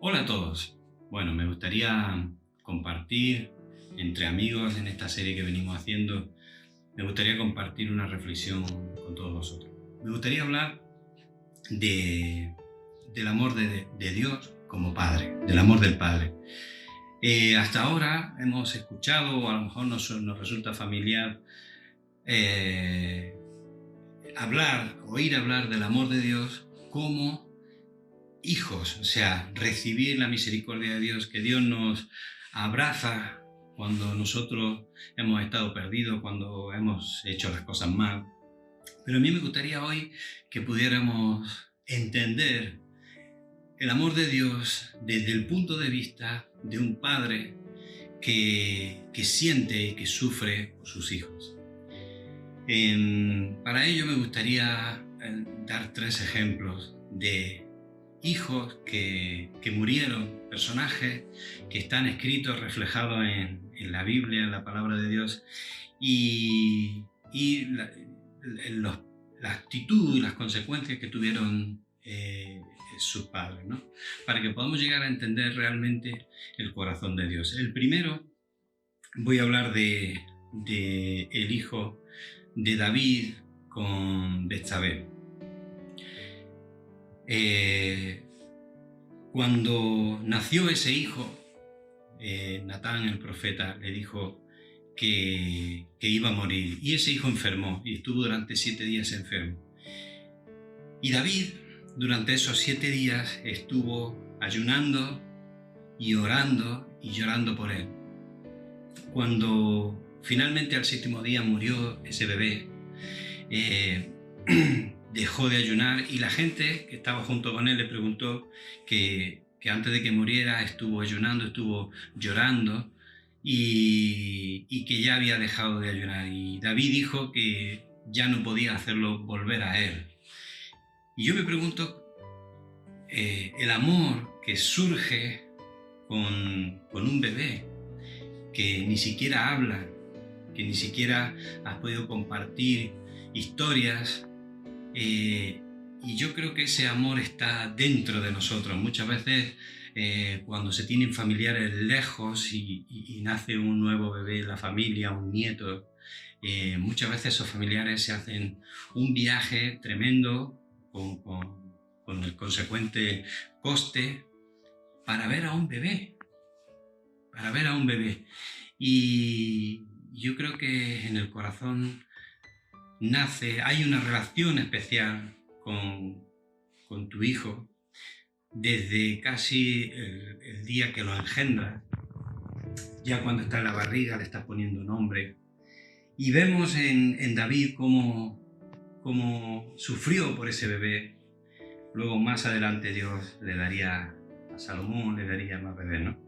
Hola a todos. Bueno, me gustaría compartir entre amigos en esta serie que venimos haciendo, me gustaría compartir una reflexión con todos vosotros. Me gustaría hablar de, del amor de Dios como Padre, del amor del Padre. Hasta ahora hemos escuchado, o a lo mejor nos resulta familiar, eh, oír hablar del amor de Dios como hijos, o sea, recibir la misericordia de Dios, que Dios nos abraza cuando nosotros hemos estado perdidos, cuando hemos hecho las cosas mal. Pero a mí me gustaría hoy que pudiéramos entender el amor de Dios desde el punto de vista de un padre que siente y que sufre por sus hijos. Para ello me gustaría dar tres ejemplos de hijos que murieron, personajes que están escritos, reflejados en la Biblia, en la palabra de Dios, y la actitud y las consecuencias que tuvieron sus padres, ¿no? Para que podamos llegar a entender realmente el corazón de Dios. El primero, voy a hablar de el hijo de David con Betsabé. Cuando nació ese hijo, Natán el profeta le dijo que iba a morir, y ese hijo enfermó y estuvo durante 7 días enfermo. Y David durante esos 7 días estuvo ayunando y orando y llorando por él. Cuando finalmente al 7º día murió ese bebé, dejó de ayunar, y la gente que estaba junto con él le preguntó que antes de que muriera estuvo ayunando, estuvo llorando, y que ya había dejado de ayunar. Y David dijo que ya no podía hacerlo volver a él. Y yo me pregunto, el amor que surge con un bebé que ni siquiera habla, que ni siquiera has podido compartir historias, y yo creo que ese amor está dentro de nosotros. Muchas veces cuando se tienen familiares lejos y nace un nuevo bebé en la familia, un nieto, muchas veces esos familiares se hacen un viaje tremendo con el consecuente coste para ver a un bebé, y yo creo que en el corazón hay una relación especial con tu hijo desde casi el día que lo engendras. Ya cuando está en la barriga le estás poniendo nombre, y vemos en David cómo sufrió por ese bebé. Luego más adelante Dios le daría a Salomón, le daría más bebés, ¿no?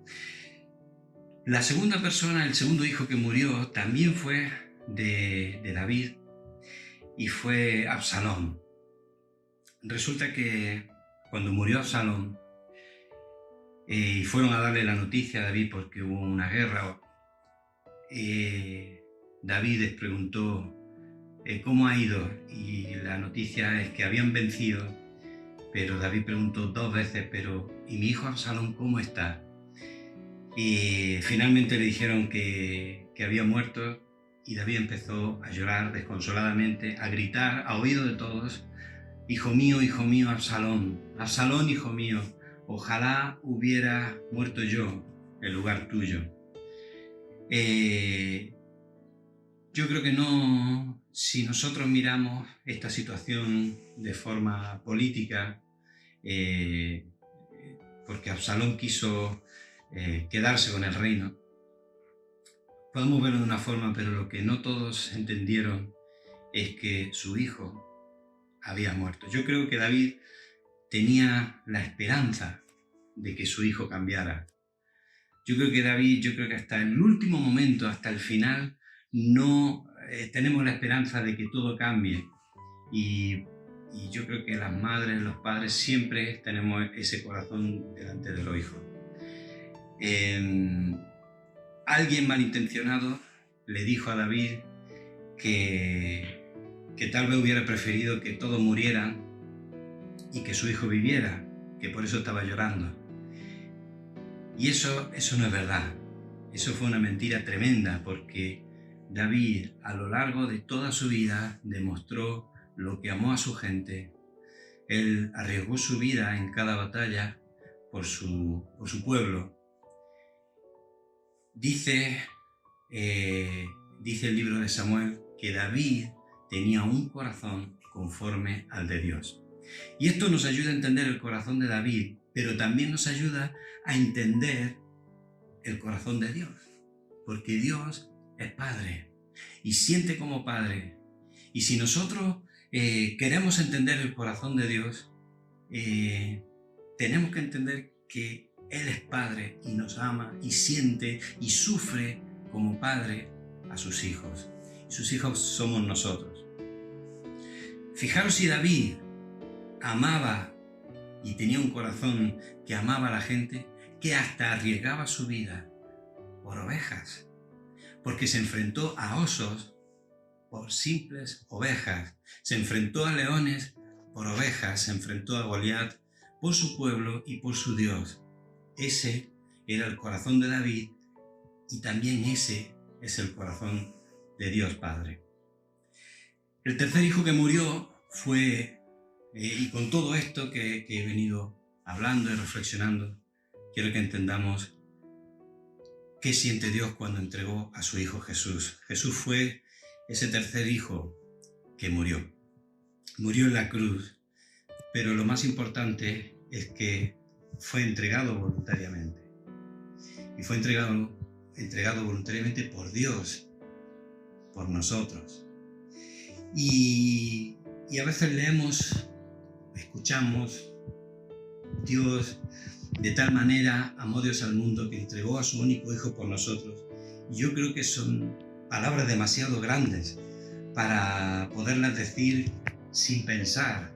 La segunda persona, el segundo hijo que murió, también fue de David, y fue Absalón. Resulta que cuando murió Absalón y fueron a darle la noticia a David porque hubo una guerra, David les preguntó cómo ha ido, y la noticia es que habían vencido, pero David preguntó 2 veces, ¿y mi hijo Absalón cómo está? Y finalmente le dijeron que había muerto, y David empezó a llorar desconsoladamente, a gritar a oído de todos: hijo mío, Absalón, Absalón, hijo mío, ojalá hubiera muerto yo en lugar tuyo. Yo creo que no, si nosotros miramos esta situación de forma política, porque Absalón quiso quedarse con el reino, podemos verlo de una forma, pero lo que no todos entendieron es que su hijo había muerto. Yo creo que David tenía la esperanza de que su hijo cambiara. Yo creo que hasta el último momento, hasta el final, no tenemos la esperanza de que todo cambie. Y yo creo que las madres, los padres, siempre tenemos ese corazón delante de los hijos. Alguien malintencionado le dijo a David que tal vez hubiera preferido que todos murieran y que su hijo viviera, que por eso estaba llorando. Y eso no es verdad. Eso fue una mentira tremenda, porque David, a lo largo de toda su vida, demostró lo que amó a su gente. Él arriesgó su vida en cada batalla por su pueblo. Dice el libro de Samuel que David tenía un corazón conforme al de Dios. Y esto nos ayuda a entender el corazón de David, pero también nos ayuda a entender el corazón de Dios, porque Dios es Padre y siente como Padre. Y si nosotros queremos entender el corazón de Dios, tenemos que entender que Él es Padre y nos ama y siente y sufre como Padre a sus hijos. Y sus hijos somos nosotros. Fijaros si David amaba y tenía un corazón que amaba a la gente, que hasta arriesgaba su vida por ovejas, porque se enfrentó a osos por simples ovejas, se enfrentó a leones por ovejas, se enfrentó a Goliat por su pueblo y por su Dios. Ese era el corazón de David y también ese es el corazón de Dios Padre. El tercer hijo que murió fue, y con todo esto que he venido hablando y reflexionando, quiero que entendamos qué siente Dios cuando entregó a su Hijo Jesús. Jesús fue ese tercer hijo que murió. Murió en la cruz, pero lo más importante es que fue entregado voluntariamente. Y fue entregado voluntariamente por Dios, por nosotros. Y a veces leemos, escuchamos, Dios de tal manera amó Dios al mundo que entregó a su único hijo por nosotros. Y yo creo que son palabras demasiado grandes para poderlas decir sin pensar.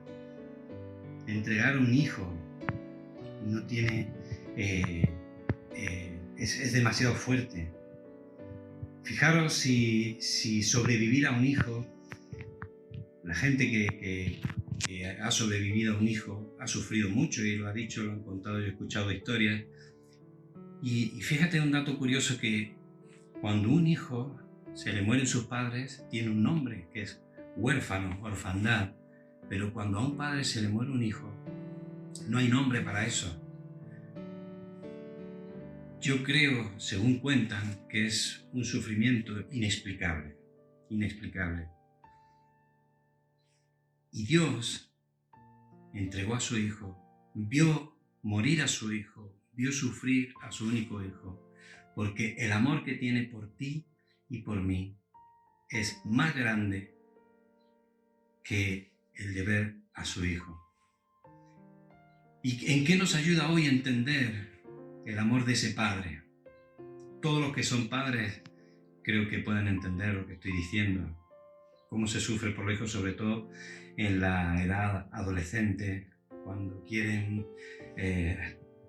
Entregar un hijo no tiene, es demasiado fuerte. Fijaros si sobrevivir a un hijo, la gente que ha sobrevivido a un hijo ha sufrido mucho, y lo ha dicho, lo han contado, yo he escuchado historias. Y fíjate un dato curioso, que cuando un hijo se le mueren sus padres, tiene un nombre, que es huérfano, orfandad. Pero cuando a un padre se le muere un hijo, no hay nombre para eso. Yo creo, según cuentan, que es un sufrimiento inexplicable. Y Dios entregó a su hijo, vio morir a su hijo, vio sufrir a su único hijo, porque el amor que tiene por ti y por mí es más grande que el de ver a su hijo. ¿Y en qué nos ayuda hoy a entender el amor de ese padre? Todos los que son padres creo que pueden entender lo que estoy diciendo, cómo se sufre por los hijos, sobre todo en la edad adolescente, cuando quieren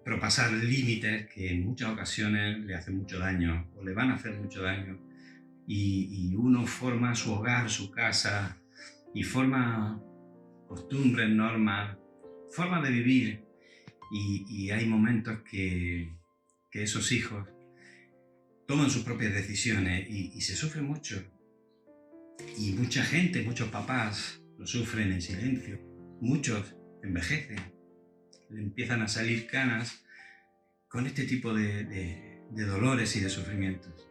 propasar límites que en muchas ocasiones le hacen mucho daño o le van a hacer mucho daño, y uno forma su hogar, su casa, y forma costumbres, normas, formas de vivir, y hay momentos que esos hijos toman sus propias decisiones y se sufre mucho. Y mucha gente, muchos papás lo sufren en silencio. Muchos envejecen, le empiezan a salir canas con este tipo de dolores y de sufrimientos.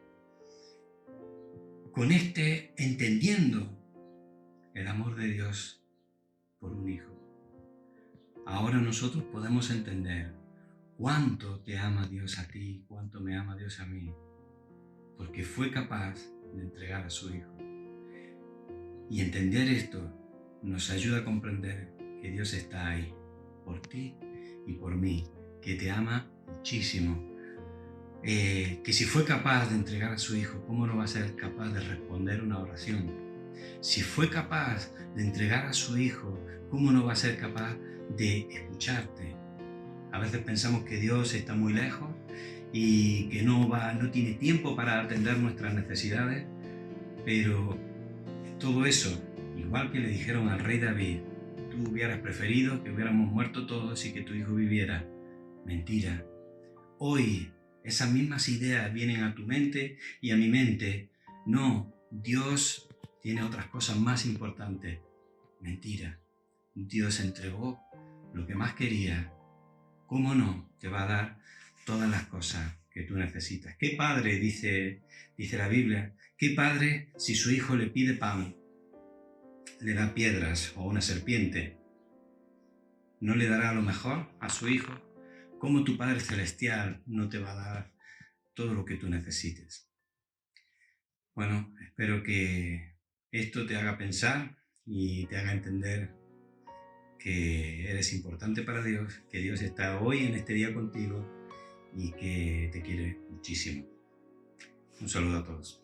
Entendiendo el amor de Dios por un hijo, ahora nosotros podemos entender cuánto te ama Dios a ti, cuánto me ama Dios a mí, porque fue capaz de entregar a su hijo. Y entender esto nos ayuda a comprender que Dios está ahí, por ti y por mí, que te ama muchísimo. Que si fue capaz de entregar a su hijo, ¿cómo no va a ser capaz de responder una oración? Si fue capaz de entregar a su hijo, ¿cómo no va a ser capaz de escucharte? A veces pensamos que Dios está muy lejos y que no tiene tiempo para atender nuestras necesidades, pero todo eso, igual que le dijeron al rey David, tú hubieras preferido que hubiéramos muerto todos y que tu hijo viviera. Mentira, hoy esas mismas ideas vienen a tu mente y a mi mente. No, Dios tiene otras cosas más importantes. Mentira. Dios entregó lo que más quería. ¿Cómo no te va a dar todas las cosas que tú necesitas? ¿Qué padre, dice la Biblia, qué padre si su hijo le pide pan, le da piedras o una serpiente? ¿No le dará lo mejor a su hijo? ¿Cómo tu Padre Celestial no te va a dar todo lo que tú necesites? Bueno, espero que esto te haga pensar y te haga entender que eres importante para Dios, que Dios está hoy en este día contigo y que te quiere muchísimo. Un saludo a todos.